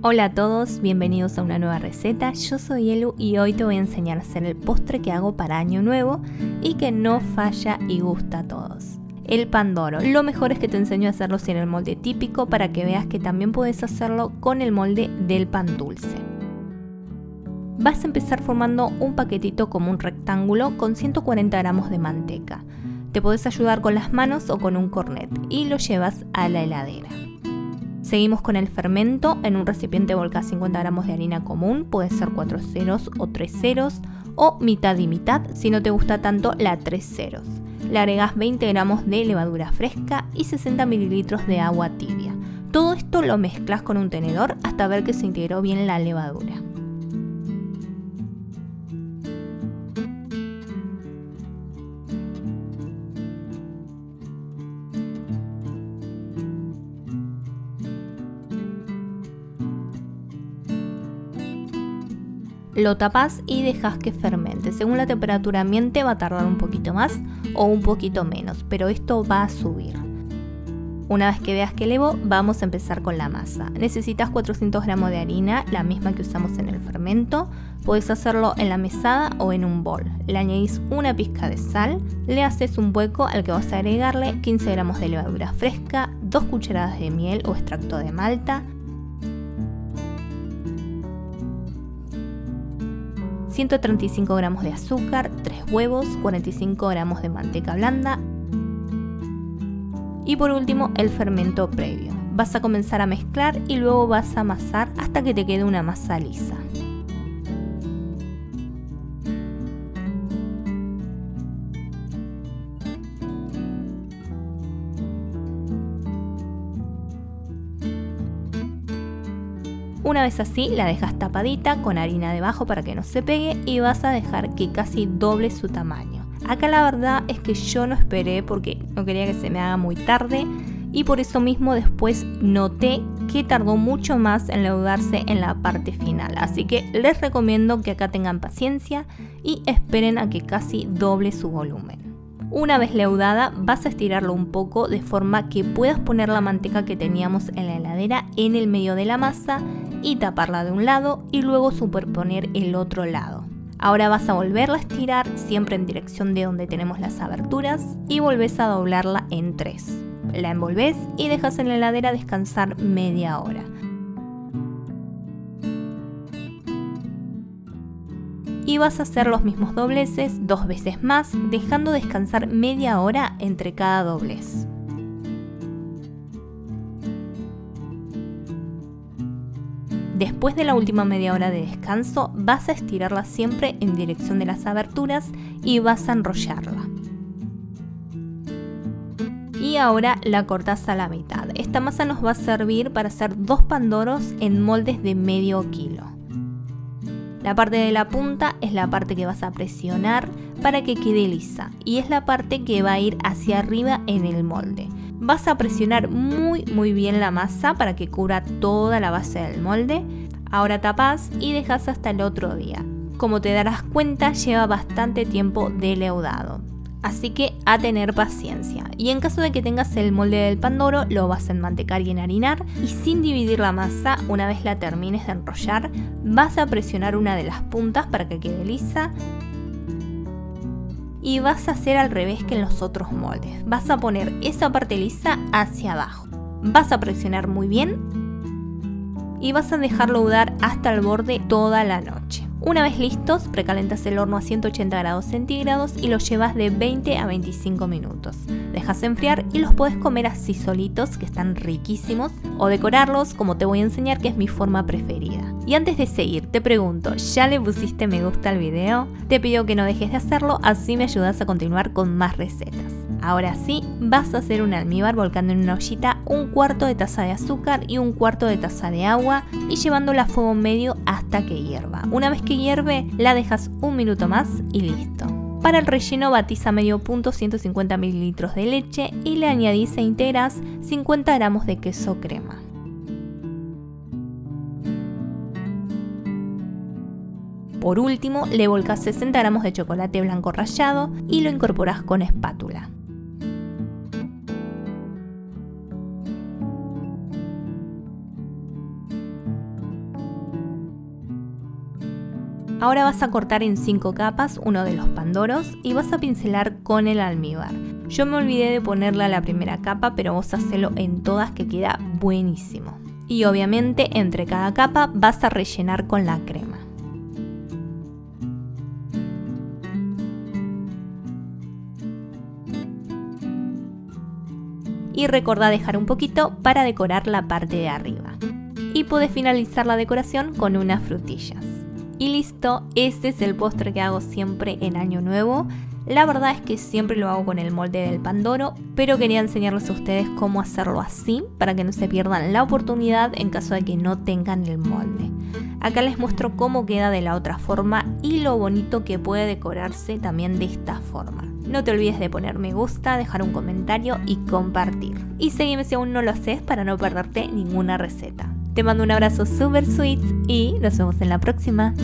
Hola a todos, bienvenidos a una nueva receta. Yo soy Elu y hoy te voy a enseñar a hacer el postre que hago para Año Nuevo y que no falla y gusta a todos. El pan doro. Lo mejor es que te enseño a hacerlo sin el molde típico para que veas que también puedes hacerlo con el molde del pan dulce. Vas a empezar formando un paquetito como un rectángulo con 140 gramos de manteca. Te podés ayudar con las manos o con un cornet y lo llevas a la heladera. Seguimos con el fermento. En un recipiente volcás 50 gramos de harina común, puede ser 4 ceros o 3 ceros o mitad y mitad si no te gusta tanto la 3 ceros. Le agregás 20 gramos de levadura fresca y 60 mililitros de agua tibia. Todo esto lo mezclas con un tenedor hasta ver que se integró bien la levadura. Lo tapás y dejas que fermente. Según la temperatura ambiente va a tardar un poquito más o un poquito menos, pero esto va a subir. Una vez que veas que elevó, vamos a empezar con la masa. Necesitas 400 gramos de harina, la misma que usamos en el fermento. Puedes hacerlo en la mesada o en un bol. Le añadís una pizca de sal, le haces un hueco al que vas a agregarle 15 gramos de levadura fresca, 2 cucharadas de miel o extracto de malta, 135 gramos de azúcar, 3 huevos, 45 gramos de manteca blanda y por último el fermento previo. Vas a comenzar a mezclar y luego vas a amasar hasta que te quede una masa lisa. Una vez así la dejas tapadita con harina debajo para que no se pegue y vas a dejar que casi doble su tamaño. Acá la verdad es que yo no esperé porque no quería que se me haga muy tarde y por eso mismo después noté que tardó mucho más en leudarse en la parte final. Así que les recomiendo que acá tengan paciencia y esperen a que casi doble su volumen. Una vez leudada vas a estirarlo un poco de forma que puedas poner la manteca que teníamos en la heladera en el medio de la masa y taparla de un lado y luego superponer el otro lado. Ahora vas a volverla a estirar siempre en dirección de donde tenemos las aberturas y volvés a doblarla en 3. La envolvés y dejas en la heladera descansar media hora. Y vas a hacer los mismos dobleces 2 veces más, dejando descansar media hora entre cada doblez. Después de la última media hora de descanso, vas a estirarla siempre en dirección de las aberturas y vas a enrollarla. Y ahora la cortás a la mitad. Esta masa nos va a servir para hacer 2 pan doros en moldes de medio kilo. La parte de la punta es la parte que vas a presionar para que quede lisa y es la parte que va a ir hacia arriba en el molde. Vas a presionar muy bien la masa para que cubra toda la base del molde. Ahora tapás y dejas hasta el otro día. Como te darás cuenta, lleva bastante tiempo de leudado. Así que a tener paciencia. Y en caso de que tengas el molde del pan doro, lo vas a enmantecar y enharinar. Y sin dividir la masa, una vez la termines de enrollar, vas a presionar una de las puntas para que quede lisa. Y vas a hacer al revés que en los otros moldes. Vas a poner esa parte lisa hacia abajo. Vas a presionar muy bien y vas a dejarlo leudar hasta el borde toda la noche. Una vez listos, precalentas el horno a 180 grados centígrados y los llevas de 20 a 25 minutos. Dejas enfriar y los podés comer así solitos, que están riquísimos, o decorarlos como te voy a enseñar, que es mi forma preferida. Y antes de seguir, te pregunto, ¿ya le pusiste me gusta al video? Te pido que no dejes de hacerlo, así me ayudas a continuar con más recetas. Ahora sí, vas a hacer un almíbar volcando en una ollita 1/4 de taza de azúcar y 1/4 de taza de agua y llevándola a fuego medio hasta que hierva. Una vez que hierve, la dejas un minuto más y listo. Para el relleno batís a medio punto 150 mililitros de leche y le añadís e integrás 50 gramos de queso crema. Por último, le volcás 60 gramos de chocolate blanco rallado y lo incorporás con espátula. Ahora vas a cortar en 5 capas uno de los pandoros y vas a pincelar con el almíbar. Yo me olvidé de ponerle a la primera capa, pero vos hacelo en todas que queda buenísimo. Y obviamente entre cada capa vas a rellenar con la crema. Y recordá dejar un poquito para decorar la parte de arriba. Y podés finalizar la decoración con unas frutillas. Y listo, este es el postre que hago siempre en Año Nuevo. La verdad es que siempre lo hago con el molde del Pandoro, pero quería enseñarles a ustedes cómo hacerlo así para que no se pierdan la oportunidad en caso de que no tengan el molde. Acá les muestro cómo queda de la otra forma y lo bonito que puede decorarse también de esta forma. No te olvides de poner me gusta, dejar un comentario y compartir. Y seguime si aún no lo haces para no perderte ninguna receta. Te mando un abrazo super sweet y nos vemos en la próxima.